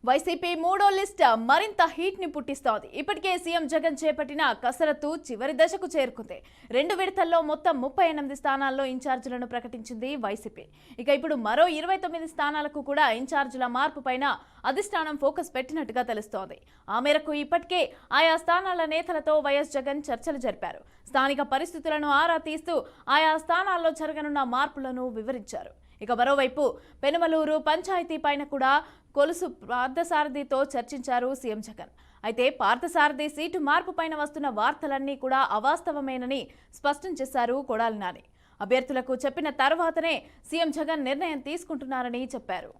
YCP మూడో list మరింత heat ని పుట్టిస్తోంది. ఇప్పటికే సీఎం జగన్ చేపట్టిన కసరత్తు చివరి దశకు చేరుకుంది. 2 విడతల్లో మొత్తం 38 స్థానాల్లో ఇన్ఛార్జీలను ప్రకటించింది వైసీపీ. ఇక ఇప్పుడు మరో 29 స్థానాలకు కూడా ఇన్ఛార్జీల మార్పు పైన అధిష్టానం ఫోకస్ పెట్టినట్టుగా తెలుస్తోంది. ఆ మేరకు ఇప్పటికే ఆయా స్థానాల నేతలతో వైఎస్ జగన్ చర్చలు జరిపారు. స్థానిక పరిస్థితులను ఆరా తీస్తూ ఆయా స్థానాల్లో జరగనున్న మార్పులను వివరించారు. ఇక మరోవైపు పెనుమలూరు పంచాయతీ పైన కూడా కొలుసు పార్థసారథితో చర్చించారు సీఎం జగన్. అయితే పార్థసారథి సీటు మార్పు పైన వస్తున్న వార్తలన్నీ కూడా అవాస్తవమేనని స్పష్టం చేశారు కొడాలి నాని. అభ్యర్థులకు చెప్పిన తర్వాతనే సీఎం జగన్ నిర్ణయం తీసుకుంటున్నారని చెప్పారు.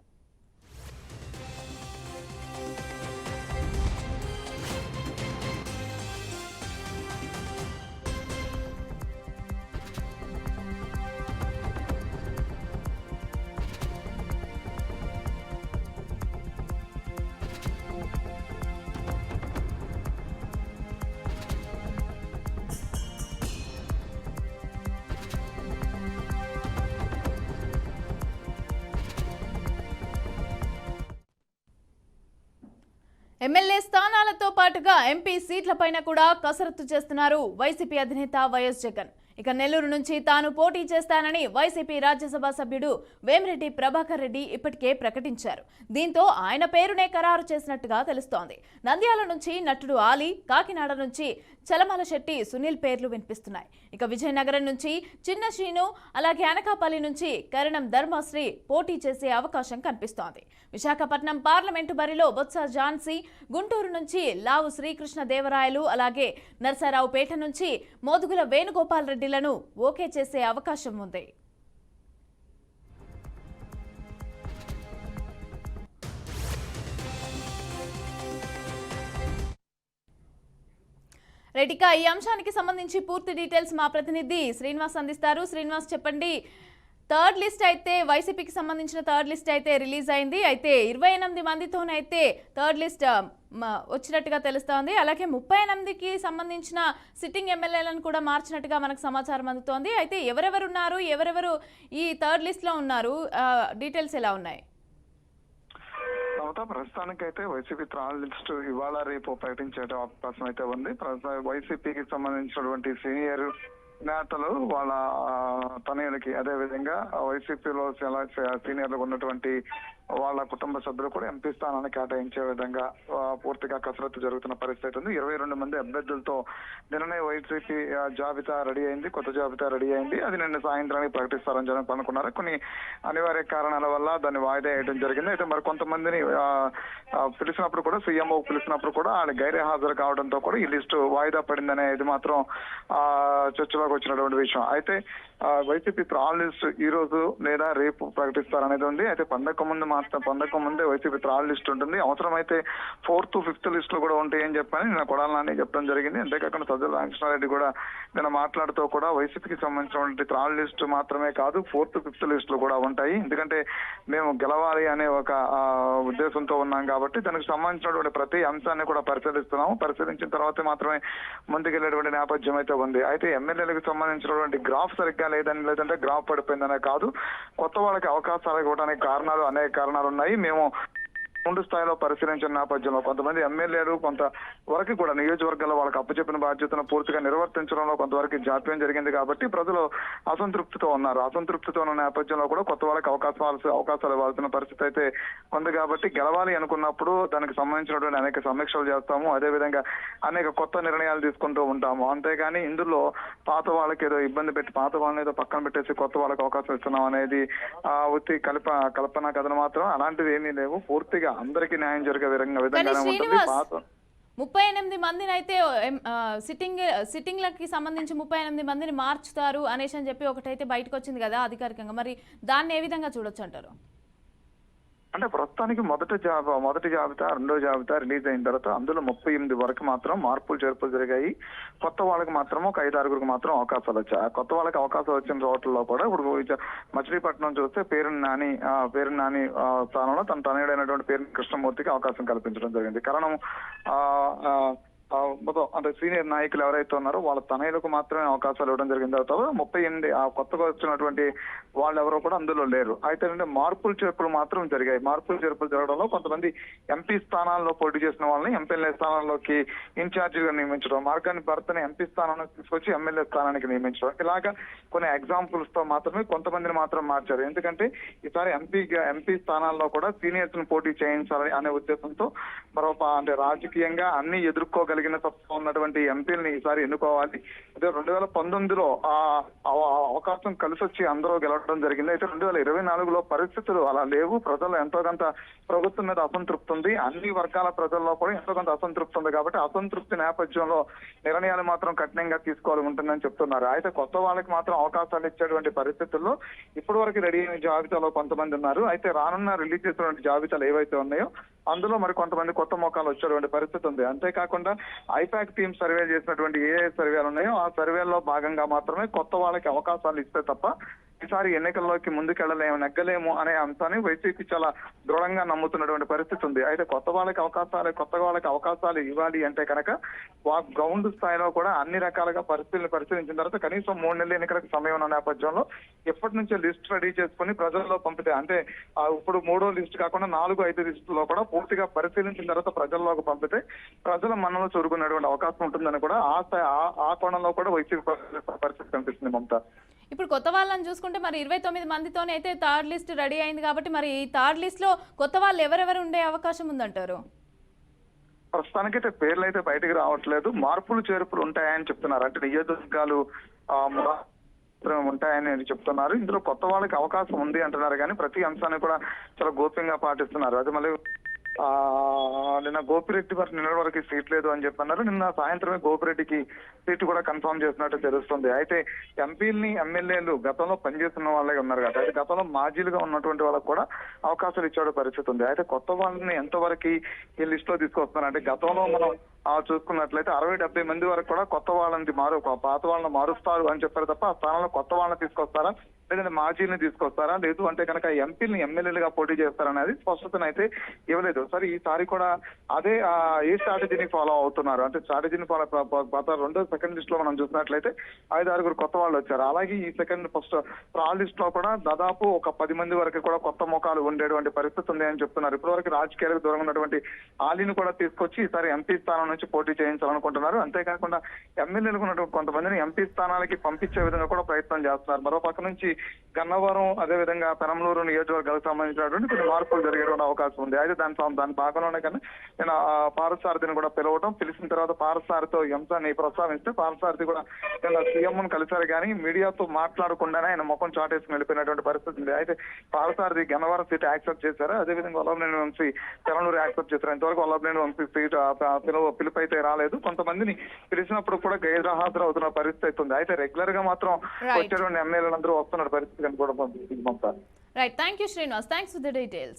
ఎమ్మెల్యే స్థానాలతో పాటుగా ఎంపీ సీట్లపైన కూడా కసరత్తు చేస్తున్నారు వైసీపీ అధినేత వైఎస్ జగన్. ఇక నెల్లూరు నుంచి తాను పోటీ చేస్తానని వైసీపీ రాజ్యసభ సభ్యుడు వేమిరెడ్డి ప్రభాకర్ రెడ్డి ఇప్పటికే ప్రకటించారు. దీంతో ఆయన పేరునే ఖరారు చేసినట్టుగా తెలుస్తోంది. నంద్యాల నుంచి నటుడు ఆలీ, కాకినాడ నుంచి చలమల శెట్టి సునీల్ పేర్లు వినిపిస్తున్నాయి. ఇక విజయనగరం నుంచి చిన్న శ్రీను, అలాగే అనకాపల్లి నుంచి కరణం ధర్మశ్రీ పోటీ చేసే అవకాశం కనిపిస్తోంది. విశాఖపట్నం పార్లమెంటు బరిలో బొత్స ఝాన్సీ, గుంటూరు నుంచి లావు శ్రీకృష్ణ దేవరాయలు, అలాగే నర్సారావుపేట నుంచి మోదుగుల వేణుగోపాల్ రెడ్డిలను ఓకే చేసే అవకాశం ఉంది. రెడ్డిక, ఈ అంశానికి సంబంధించి పూర్తి డీటెయిల్స్ మా ప్రతినిధి శ్రీనివాస్ అందిస్తారు. శ్రీనివాస్, చెప్పండి. థర్డ్ లిస్ట్ అయితే వైసీపీకి సంబంధించిన థర్డ్ లిస్ట్ అయితే రిలీజ్ అయింది. అయితే 28 మందితోనైతే థర్డ్ లిస్ట్ వచ్చినట్టుగా తెలుస్తోంది. అలాగే 38కి సంబంధించిన సిట్టింగ్ ఎమ్మెల్యేలను కూడా మార్చినట్టుగా మనకు సమాచారం అందుతోంది. అయితే ఎవరెవరు ఉన్నారు, ఎవరెవరు ఈ థర్డ్ లిస్ట్ లో ఉన్నారు, డీటెయిల్స్ ఎలా ఉన్నాయి? ప్రస్తుతానికైతే వైసీపీ థర్డ్ లిస్ట్ ఇవాళ రేపు ప్రకటించే అవకాశం అయితే ఉంది. వైసీపీకి సంబంధించినటువంటి సీనియర్ నేతలు వాళ్ళ తనయులకి, అదే విధంగా వైసీపీలో సీనియర్లు ఉన్నటువంటి వాళ్ళ కుటుంబ సభ్యులు కూడా ఎంపీ స్థానాన్ని కేటాయించే విధంగా పూర్తిగా కసరత్తు జరుగుతున్న పరిస్థితి ఉంది. 22 మంది అభ్యర్థులతో నిన్ననే వైసీపీ జాబితా రెడీ అయింది, కొత్త జాబితా రెడీ అయింది. అది నిన్న సాయంత్రానికి ప్రకటిస్తారని జనం అనుకున్నారు. కొన్ని అనివార్య కారణాల వల్ల దాన్ని వాయిదా వేయడం జరిగింది. అయితే మరి కొంతమందిని పిలిచినప్పుడు కూడా, సీఎంఓ పిలిచినప్పుడు కూడా ఆయన గైరే హాజరు కావడంతో కూడా ఈ లిస్టు వాయిదా పడిందనేది మాత్రం చర్చలోకి వచ్చినటువంటి విషయం. అయితే వైసీపీ థర్డ్ లిస్ట్ ఈ రోజు లేదా రేపు ప్రకటిస్తారనేది ఉంది. అయితే పండగ ముందే వైసీపీ థర్డ్ లిస్ట్ ఉంటుంది. అవసరమైతే 4th, 5th లిస్టులు కూడా ఉంటాయని చెప్పని నిన్న కొడాలి నాని చెప్పడం జరిగింది. అంతేకాకుండా సజ్జల రామకృష్ణారెడ్డి కూడా నిన్న మాట్లాడుతూ కూడా వైసీపీకి సంబంధించినటువంటి థర్డ్ లిస్ట్ మాత్రమే కాదు, 4th, 5th లిస్టులు కూడా ఉంటాయి. ఎందుకంటే మేము గెలవాలి అనే ఒక ఉద్దేశంతో ఉన్నాం కాబట్టి దానికి సంబంధించినటువంటి ప్రతి అంశాన్ని కూడా పరిశీలిస్తున్నాము. పరిశీలించిన తర్వాత మాత్రమే ముందుకెళ్లేటువంటి నేపథ్యం అయితే ఉంది. అయితే ఎమ్మెల్యేలకు సంబంధించినటువంటి గ్రాఫ్ సరిగ్గా లేదంటే గ్రాఫ్ పడిపోయిందనే కాదు, కొత్త వాళ్ళకి అవకాశాలు ఇవ్వడానికి అనేక కారణాలు ఉన్నాయి. మేము ముందు స్థాయిలో పరిశీలించిన నేపథ్యంలో కొంతమంది ఎమ్మెల్యేలు కొంత వరకు కూడా నియోజకవర్గాల్లో వాళ్ళకి అప్పచెప్పిన బాధ్యతను పూర్తిగా నిర్వర్తించడంలో కొంతవరకు జాప్యం జరిగింది కాబట్టి ప్రజలు అసంతృప్తితో ఉన్నారు. అసంతృప్తితో ఉన్న నేపథ్యంలో కూడా కొత్త వాళ్ళకి అవకాశాలు ఇవ్వాల్సిన పరిస్థితి అయితే ఉంది. కాబట్టి గెలవాలి అనుకున్నప్పుడు దానికి సంబంధించినటువంటి అనేక సమీక్షలు చేస్తాము, అదేవిధంగా అనేక కొత్త నిర్ణయాలు తీసుకుంటూ ఉంటాము. అంతేగాని ఇందులో పాత వాళ్ళకి ఏదో ఇబ్బంది పెట్టి పాత వాళ్ళని ఏదో పక్కన పెట్టేసి కొత్త వాళ్ళకి అవకాశం ఇస్తున్నాం అనేది ఉత్తి కల్పన కథను మాత్రం అలాంటిది ఏమీ లేవు. పూర్తిగా అందరికీ న్యాయం జరిగే విధంగానే ఉంటుంది. 38 మందిని అయితే సిట్టింగ్లకి సంబంధించి 38 మందిని మార్చుతారు అనేసి అని చెప్పి ఒకటైతే బయటకు వచ్చింది కదా అధికారికంగా. మరి దాన్ని ఏ విధంగా చూడొచ్చు అంటారు? అంటే ప్రస్తుతానికి మొదటి జాబితా, రెండో జాబితా రిలీజ్ అయిన తర్వాత అందులో 38 వరకు మాత్రం మార్పులు చేర్పులు జరిగాయి. కొత్త వాళ్ళకి మాత్రం ఒక 5-6 మాత్రం అవకాశాలు వచ్చాయి. కొత్త వాళ్ళకి అవకాశం వచ్చిన చోట్లలో కూడా ఇప్పుడు మచిలీపట్నం చూస్తే పేరు నాని స్థానంలో తన తనయుడైనటువంటి పేరు కృష్ణమూర్తికి అవకాశం కల్పించడం జరిగింది. కారణం మొత్తం అంటే సీనియర్ నాయకులు ఎవరైతే ఉన్నారో వాళ్ళ తనయులకు మాత్రమే అవకాశాలు ఇవ్వడం జరిగింది. తర్వాత 38 కొత్తగా వచ్చినటువంటి వాళ్ళు ఎవరో కూడా అందులో లేరు. అయితే మార్పులు చేర్పులు మాత్రం జరిగాయి. మార్పులు చేర్పులు జరగడంలో కొంతమంది ఎంపీ స్థానాల్లో పోటీ చేసిన వాళ్ళని ఎమ్మెల్యే స్థానాల్లోకి ఇన్ఛార్జిగా నియమించడం, మార్గాన్ని భర్తని ఎంపీ స్థానానికి తీసుకొచ్చి ఎమ్మెల్యే స్థానానికి నియమించడం, ఇలాగా కొన్ని ఎగ్జాంపుల్స్ తో మాత్రమే కొంతమందిని మాత్రం మార్చారు. ఎందుకంటే ఈసారి ఎంపీ స్థానాల్లో కూడా సీనియర్స్ ను పోటీ చేయించాలి అనే ఉద్దేశంతో అంటే రాజకీయంగా అన్ని ఎదుర్కోగలిగిన సత్తా ఉన్నటువంటి ఎంపీలని ఈసారి ఎన్నుకోవాలి. అదే 2019లో అవకాశం కలిసి వచ్చి అందరూ గెలవడం జరిగింది. అయితే 2024లో పరిస్థితులు అలా లేవు. ప్రజలు ఎంతో కొంత ప్రభుత్వం మీద అసంతృప్తి ఉంది. అన్ని వర్గాల ప్రజల్లో కూడా ఎంతో కొంత అసంతృప్తి ఉంది. కాబట్టి అసంతృప్తి నేపథ్యంలో నిర్ణయాలు మాత్రం కఠినంగా తీసుకోవాలి ఉంటుందని చెప్తున్నారు. అయితే కొత్త వాళ్ళకి మాత్రం అవకాశాలు ఇచ్చేటువంటి పరిస్థితుల్లో ఇప్పటి వరకు రెడీ అయిన జాబితాలో కొంతమంది ఉన్నారు. అయితే రానున్న రిలీజ్ చేసినటువంటి జాబితాలు ఏవైతే ఉన్నాయో అందులో మరి కొంతమంది కొత్త మొక్కలు వచ్చేటువంటి పరిస్థితి ఉంది. అంతేకాకుండా ఐపాక్ టీమ్ సర్వే చేసినటువంటి ఏ సర్వేలు ఉన్నాయో ఆ సర్వేల్లో భాగంగా మాత్రమే కొత్త వాళ్ళకి అవకాశాలు ఇస్తే తప్ప ఈసారి ఎన్నికల్లోకి ముందుకెళ్లలేము, నెగ్గలేము అనే అంశాన్ని వైసీపీ చాలా దృఢంగా నమ్ముతున్నటువంటి పరిస్థితి ఉంది. అయితే కొత్త వాళ్ళకి అవకాశాలు ఇవ్వాలి అంటే కనుక గ్రౌండ్ స్థాయిలో కూడా అన్ని రకాలుగా పరిశీలించిన తర్వాత కనీసం 3 నెలల ఎన్నికలకు సమయం ఉన్న నేపథ్యంలో ఎప్పటి నుంచో లిస్ట్ రెడీ చేసుకుని ప్రజల్లో పంపితే, అంటే ఇప్పుడు 3వ లిస్ట్ కాకుండా 4-5 లిస్టులో కూడా పూర్తిగా పరిశీలించిన తర్వాత ప్రజల్లోకి పంపితే ప్రజల మన్నలు చూరుకునేటువంటి అవకాశం ఉంటుందని కూడా ఆ కోణంలో కూడా వైసీపీ పరిస్థితి కనిపిస్తుంది. మమత, ఇప్పుడు కొత్త వాళ్ళని చూసుకుంటే మరి 29 మందితోనే అయితే థర్డ్ లిస్ట్ రెడీ అయింది కాబట్టి మరి ఈ థర్డ్ లిస్ట్ లో కొత్త వాళ్ళు ఎవరెవరు ఉండే అవకాశం ఉందంటారు? ప్రస్తుతానికైతే పేర్లు అయితే బయటకు రావట్లేదు. మార్పులు చేర్పులు ఉంటాయని చెప్తున్నారు. అంటే నియోజకవర్గాలు ఉంటాయని చెప్తున్నారు. ఇందులో కొత్త వాళ్ళకి అవకాశం ఉంది అంటున్నారు. కానీ ప్రతి అంశాన్ని కూడా చాలా గోప్యంగా పాటిస్తున్నారు. అది మళ్ళీ నిన్న గోపిరెడ్డి నిన్న వరకు సీట్ లేదు అని చెప్పన్నారు. నిన్న సాయంత్రమే గోపిరెడ్డికి సీటు కూడా కన్ఫర్మ్ చేసినట్టు తెలుస్తుంది. అయితే ఎంపీలని ఎమ్మెల్యేలు గతంలో పనిచేస్తున్న వాళ్ళే ఉన్నారు కదా, అయితే గతంలో మాజీలుగా ఉన్నటువంటి వాళ్ళకి కూడా అవకాశాలు ఇచ్చే పరిస్థితి ఉంది. అయితే కొత్త వాళ్ళని ఎంతవరకు ఈ లిస్ట్ లో తీసుకొస్తున్నారు అంటే గతంలో మనం చూసుకున్నట్లయితే 60-70 మంది వరకు కూడా కొత్త వాళ్ళని పాత వాళ్ళని మారుస్తారు అని చెప్పారు తప్ప ఆ స్థానంలో కొత్త వాళ్ళని తీసుకొస్తారా లేదంటే మాజీని తీసుకొస్తారా, లేదు అంటే కనుక ఎంపీని ఎమ్మెల్యేలుగా పోటీ చేస్తారనేది స్పష్టతనైతే ఇవ్వలేదు. సరే ఈసారి కూడా అదే ఏ స్ట్రాటజీని ఫాలో అవుతున్నారు అంటే స్ట్రాటజీని సెకండ్ లిస్ట్ లో మనం చూసినట్లయితే 5-6 కొత్త వాళ్ళు వచ్చారు. అలాగే ఈ థర్డ్ లిస్ట్ లో కూడా దాదాపు ఒక 10 మంది వరకు కూడా కొత్త ముఖాలు ఉండేటువంటి పరిస్థితి ఉంది అని చెప్తున్నారు. ఇప్పటివరకు రాజకీయాలకు దూరంగా ఉన్నటువంటి ఆలీని కూడా తీసుకొచ్చి ఈసారి ఎంపీ స్థానం నుంచి పోటీ చేయించాలనుకుంటున్నారు. అంతేకాకుండా ఎమ్మెల్యేలకు ఉన్నటువంటి కొంతమందిని ఎంపీ స్థానాలకి పంపించే విధంగా కూడా ప్రయత్నం చేస్తున్నారు. మరో పక్క నుంచి గన్నవరం అదేవిధంగా పెనంలూరు నియోజకవర్గాలకు సంబంధించినటువంటి కొన్ని మార్పులు జరిగేటువంటి అవకాశం ఉంది. అయితే దాని భాగంలోనే కానీ నేను పారసారథిని కూడా పిలిచిన తర్వాత పారసారథితో ఈ అంశాన్ని ప్రస్తావిస్తే పారసారథి కూడా సీఎం కలిసారు కానీ మీడియాతో మాట్లాడకుండానే ఆయన ముఖం చాటేసుకుని వెళ్ళిపోయినటువంటి పరిస్థితి ఉంది. అయితే పారసారథి గన్నవరం సీట్ యాక్సెప్ట్ చేశారు. అదేవిధంగా వల్లభనేని వంశీ పెనంలూరు యాక్సెప్ట్ చేశారు. ఇంతవరకు వల్లభనేని వంశీ సీట్ పిలుపు అయితే రాలేదు. కొంతమందిని పిలిచినప్పుడు కూడా గైర్హాజరు అవుతున్న పరిస్థితి ఉంది. అయితే రెగ్యులర్ గా మాత్రం వచ్చేటువంటి ఎమ్మెల్యేలందరూ వస్తున్న పరిస్థితి కనుకోవడం. Right, thank you Srinivas, thanks for the details.